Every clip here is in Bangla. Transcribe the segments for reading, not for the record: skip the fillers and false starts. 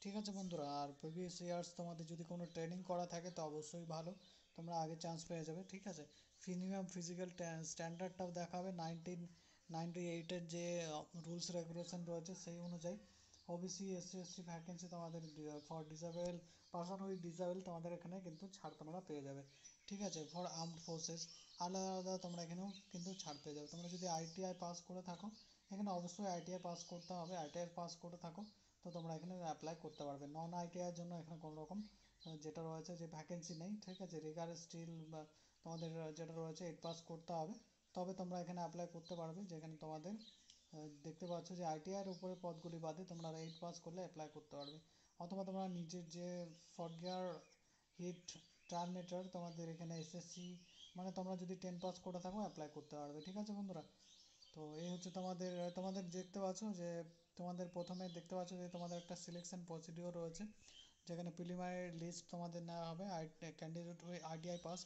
ঠিক আছে বন্ধুরা, আর প্রিভিয়াস ইয়ার্স তোমাদের যদি কোনো ট্রেনিং করা থাকে তো অবশ্যই ভালো, তোমরা আগে চান্স পেয়ে যাবে। ঠিক আছে, মিনিমাম ফিজিক্যাল স্ট্যান্ডার্ডটাও দেখাবে 1998-এর যে রুলস রেগুলেশন রয়েছে সেই অনুযায়ী। ওবিসি এসসি এসটি ভ্যাকেন্সি তোমাদের for disable person with disable তোমাদের এখানে কিন্তু ছাড় তোমরা পেয়ে যাবে। ঠিক আছে, ফর আর্মড ফোর্সেস আলাদা আলাদা তোমরা এখানেও কিন্তু ছাড় পেয়ে যাবে। তোমরা যদি আইটিআই পাস করে থাকো, এখানে অবশ্যই আইটিআই পাস করতে হবে। আইটিআই পাস করে থাকো তো তোমরা এখানে অ্যাপ্লাই করতে পারবে। নন আইটিআইয়ের জন্য এখানে কোনো রকম যেটা রয়েছে যে ভ্যাকেন্সি নেই। ঠিক আছে, রিগার স্টিল বা তোমাদের যেটা রয়েছে 8 পাস করতে হবে, তবে তোমরা এখানে অ্যাপ্লাই করতে পারবে। যেখানে তোমাদের দেখতে পাচ্ছ যে আইটিআইয়ের উপরে পদগুলি বাদে তোমরা 8 পাস করলে অ্যাপ্লাই করতে পারবে। অথবা তোমরা নিজের যে ফর্গিয়ার হিট টার্মেটার তোমাদের এখানে এসএসসি, মানে তোমরা যদি 10 পাস করে থাকো অ্যাপ্লাই করতে পারবে। ঠিক আছে বন্ধুরা, তো এই হচ্ছে তোমাদের তোমাদের দেখতে পাচ্ছ যে তোমাদের প্রথমে দেখতে পাচ্ছ যে তোমাদের একটা সিলেকশন প্রসিডিওর রয়েছে, যেখানে প্রিলিমিনারি লিস্ট তোমাদের নেওয়া হবে। ক্যান্ডিডেট ওই আইটিআই পাস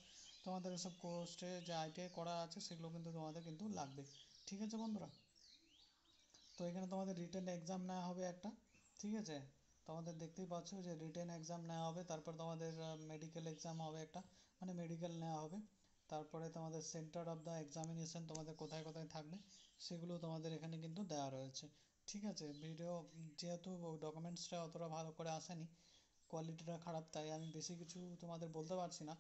তোমাদের সব কোর্সে যে আইটিআই করা আছে সেগুলো কিন্তু তোমাদের কিন্তু লাগবে। ঠিক আছে বন্ধুরা, তো এখানে তোমাদের রিটেন এক্সাম নেওয়া হবে একটা। ঠিক আছে, তোমাদের দেখতেই পাচ্ছ যে রিটেন এক্সাম নেওয়া হবে, তারপর তোমাদের মেডিকেল এক্সাম হবে একটা, মানে মেডিকেল নেওয়া হবে। তারপরে তোমাদের সেন্টার অফ দ্য এক্সামিনেশন তোমাদের কোথায় কোথায় থাকবে সেগুলো তোমাদের এখানে কিন্তু দেওয়া রয়েছে। ঠিক আছে, ভিডিও যেহেতু ডকুমেন্টসটা অতটা ভালো করে আসেনি, কোয়ালিটিটা খারাপ, তাই আমি বেশি কিছু তোমাদের বলতে পারছি না,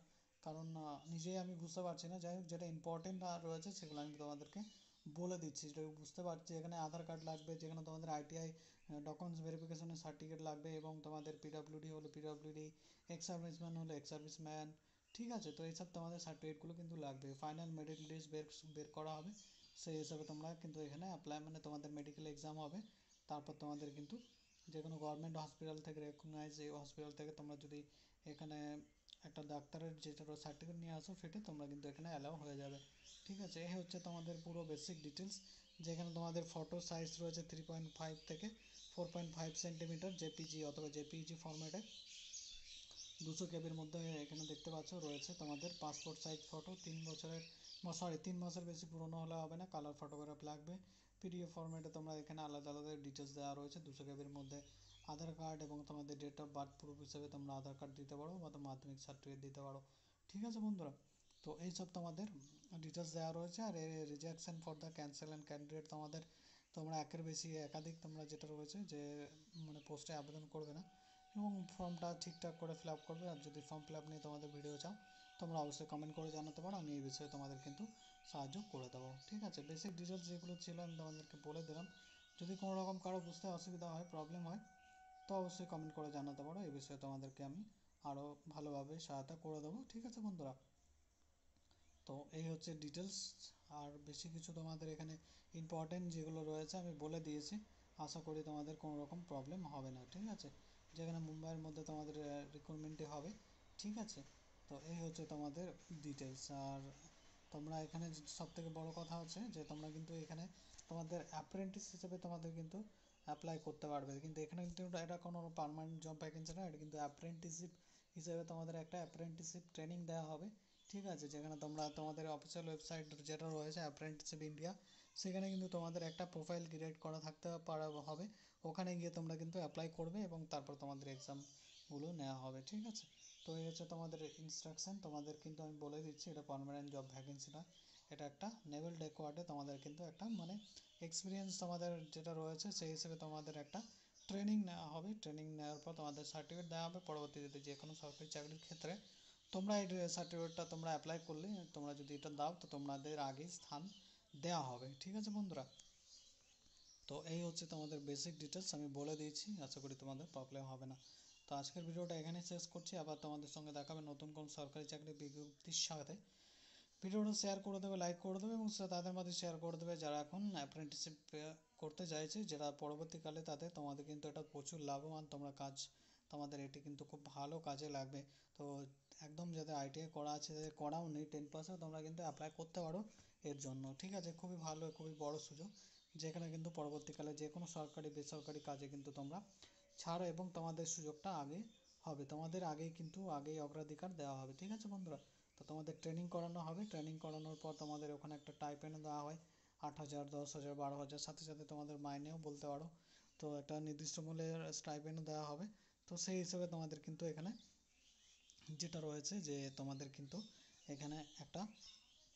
কারণ নিজেই আমি বুঝতে পারছি না। যাই হোক, যেটা ইম্পর্টেন্ট রয়েছে সেগুলো আমি তোমাদেরকে বলে দিচ্ছি। যেটা বুঝতে পারছি, এখানে আধার কার্ড লাগবে, যেখানে তোমাদের আইটিআই ডকুমেন্টস ভেরিফিকেশনের সার্টিফিকেট লাগবে, এবং তোমাদের পিডাব্লিউডি হলে পিডাব্লিউডি, এক্স সার্ভিসম্যান হলে এক্স সার্ভিসম্যান। ঠিক আছে, তো এইসব তোমাদের সার্টিফিকেটগুলো কিন্তু লাগবে। ফাইনাল মেরিট লিস্ট বের করা হবে, সেই হিসাবে তোমরা কিন্তু এখানে অ্যাপ্লাই, মানে তোমাদের মেডিকেল এক্সাম হবে। তারপর তোমাদের কিন্তু যে কোনো গভর্নমেন্ট হসপিটাল থেকে রেকগনাইজ এই হসপিটাল থেকে তোমরা যদি এখানে একটা ডাক্তারের যেটা সার্টিফিকেট নিয়ে আসো ফিটে, তোমরা কিন্তু এখানে অ্যালাউ হয়ে যাবে। ঠিক আছে, এই হচ্ছে তোমাদের পুরো বেসিক ডিটেলস। যেখানে তোমাদের ফটো সাইজ রয়েছে 3.5 থেকে 4.5 সেন্টিমিটার জেপিজি অথবা জেপিইজি ফরম্যাটে 200 কেবির মধ্যে। এখানে দেখতে পাচ্ছ রয়েছে তোমাদের পাসপোর্ট সাইজ ফটো, 3 বছরের, সরি 3 মাসের বেশি পুরনো হলে হবে না, কালার ফটোগ্রাফ লাগবে। পিডিএফ ফরম্যাটে তোমরা এখানে আলাদা আলাদা ডিটেলস দেওয়া রয়েছে। 200 কেবির মধ্যে আধার কার্ড এবং তোমাদের ডেট অফ বার্থ প্রুফ হিসেবে তোমরা আধার কার্ড দিতে পারো বা মাধ্যমিক সার্টিফিকেট দিতে পারো। ঠিক আছে বন্ধুরা, তো এইসব তোমাদের ডিটেলস দেওয়া রয়েছে। আর rejection for the cancel and candidate তোমাদের, তোমরা একের বেশি একাধিক তোমরা যেটা রয়েছে যে মানে পোস্টে আবেদন করবে না, এবং ফর্মটা ঠিকঠাক করে ফিল আপ করবে। আর যদি ফর্ম ফিল আপ নিয়ে তোমাদের ভিডিও চাও, তোমরা অবশ্যই কমেন্ট করে জানাতে পারো, আমি এই বিষয়ে তোমাদের কিন্তু সাহায্য করে দেবো। ঠিক আছে, বেসিক ডিটেলস যেগুলো ছিল আমি তোমাদেরকে বলে দিলাম। যদি কোনো রকম কারো বুঝতে অসুবিধা হয়, প্রবলেম হয়, তো অবশ্যই কমেন্ট করে জানাতে পারো, এই বিষয়ে তোমাদেরকে আমি আরও ভালোভাবে সহায়তা করে দেবো। ঠিক আছে বন্ধুরা, তো এই হচ্ছে ডিটেলস। আর বেশি কিছু তোমাদের এখানে ইম্পর্টেন্ট যেগুলো রয়েছে আমি বলে দিয়েছি। আশা করি তোমাদের কোনো রকম প্রবলেম হবে না। ঠিক আছে, যেখানে মুম্বাইয়ের মধ্যে তোমাদের রিক্রুটমেন্টই হবে। ঠিক আছে, তো এই হচ্ছে তোমাদের ডিটেলস। আর তোমরা এখানে সবথেকে বড় কথা হচ্ছে যে তোমরা কিন্তু এখানে তোমাদের অ্যাপ্রেন্টিস হিসেবে তোমাদের কিন্তু অ্যাপ্লাই করতে পারবে। কিন্তু এখানে কিন্তু এটা কোনো পার্মানেন্ট জব ভ্যাকেন্সি না, এটা কিন্তু অ্যাপ্রেন্টিসশিপ হিসেবে তোমাদের একটা অ্যাপ্রেন্টিসশিপ ট্রেনিং দেওয়া হবে। ঠিক আছে, যেখানে তোমরা তোমাদের অফিসিয়াল ওয়েবসাইট যেটা রয়েছে অ্যাপ্রেন্টিসশিপ ইন্ডিয়া, সেখানে কিন্তু তোমাদের একটা প্রোফাইল ক্রিয়েট করা থাকতে পারা হবে। ওখানে গিয়ে তোমরা কিন্তু অ্যাপ্লাই করবে এবং তারপর তোমাদের এক্সামগুলো নেওয়া হবে। ঠিক আছে, তো এই হচ্ছে তোমাদের ইনস্ট্রাকশন। তোমাদের কিন্তু আমি বলে দিচ্ছি, এটা পার্মানেন্ট জব ভ্যাকেন্সি না, এটা একটা নেভেল ডেকোয়ার্ডে তোমাদের কিন্তু একটা মানে এক্সপিরিয়েন্স তোমাদের যেটা রয়েছে সেই হিসেবে তোমাদের একটা ট্রেনিং নেওয়া হবে। ট্রেনিং নেওয়ার পর তোমাদের সার্টিফিকেট দেওয়া হবে। পরবর্তীতে যে কোনো সরকারি চাকরির ক্ষেত্রে তোমরা এই সার্টিফিকেটটা তোমরা অ্যাপ্লাই করলে, তোমরা যদি এটা দাও তো তোমাদের আগে স্থান দেওয়া হবে। ঠিক আছে বন্ধুরা, তো এই হচ্ছে তোমাদের বেসিক ডিটেলস আমি বলে দিয়েছি, আশা করি তোমাদের প্রবলেম হবে না। তো আজকের ভিডিওটা এখানেই শেষ করছি, আবার তোমাদের সঙ্গে দেখাবে নতুন কোন সরকারি চাকরির বিজ্ঞপ্তির সাথে। ভিডিওটা শেয়ার করে দেবে, লাইক করে দেবে, এবং তাদের মধ্যে শেয়ার করে দেবে যারা এখন অ্যাপ্রেন্টিসশিপ করতে চাইছে, যেটা পরবর্তীকালে তাদের তোমাদের কিন্তু এটা প্রচুর লাভবান তোমরা কাজ, তোমাদের এটি কিন্তু খুব ভালো কাজে লাগবে। তো একদম যাদের আইটিআই করা আছে, যাদের করাও নেই 10 পাসে, তোমরা কিন্তু অ্যাপ্লাই করতে পারো এর জন্য। ঠিক আছে, খুবই ভালো, খুবই বড় সুযোগ, যেখানে কিন্তু পরবর্তীকালে যে কোনো সরকারি বেসরকারি কাজে কিন্তু তোমরা ছাড় এবং তোমাদের সুযোগটা আগে হবে, তোমাদের আগেই কিন্তু আগেই অগ্রাধিকার দেওয়া হবে। ঠিক আছে বন্ধুরা, তো তোমাদের ট্রেনিং করানো হবে। ট্রেনিং করানোর পর তোমাদের ওখানে একটা টাইপেন্ড দেওয়া হয় 8,000, 10,000, 12,000, সাথে সাথে তোমাদের মাইনেও বলতে পারো তো একটা নির্দিষ্ট মূল্যের স্টাইপেন্ড দেওয়া হবে। তো সেই হিসেবে তোমাদের কিন্তু এখানে যেটা রয়েছে যে তোমাদের কিন্তু এখানে একটা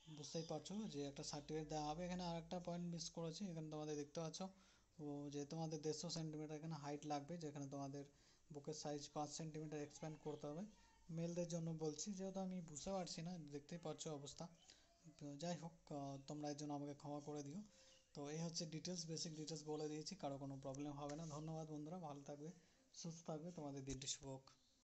বুঝতেই পারছো যে একটা সার্টিফিকেট দেওয়া হবে। এখানে আরেকটা পয়েন্ট মিস করেছি, এখানে তোমাদের দেখতে পাচ্ছ ও যে তোমাদের 150 সেন্টিমিটার এখানে হাইট লাগবে, যেখানে তোমাদের বুকের সাইজ 5 সেন্টিমিটার এক্সপ্যান্ড করতে হবে। মেলদের জন্য বলছি, যেহেতু আমি বুঝতে পারছি না, দেখতেই পাচ্ছ অবস্থা। তো যাই হোক, তোমরা এর জন্য আমাকে ক্ষমা করে দিও। তো এই হচ্ছে ডিটেলস, বেসিক ডিটেলস বলে দিয়েছি, কারো কোনো প্রবলেম হবে না। ধন্যবাদ বন্ধুরা, ভালো থাকবে, সুস্থ থাকবে, তোমাদের দিনটি শুভ হোক।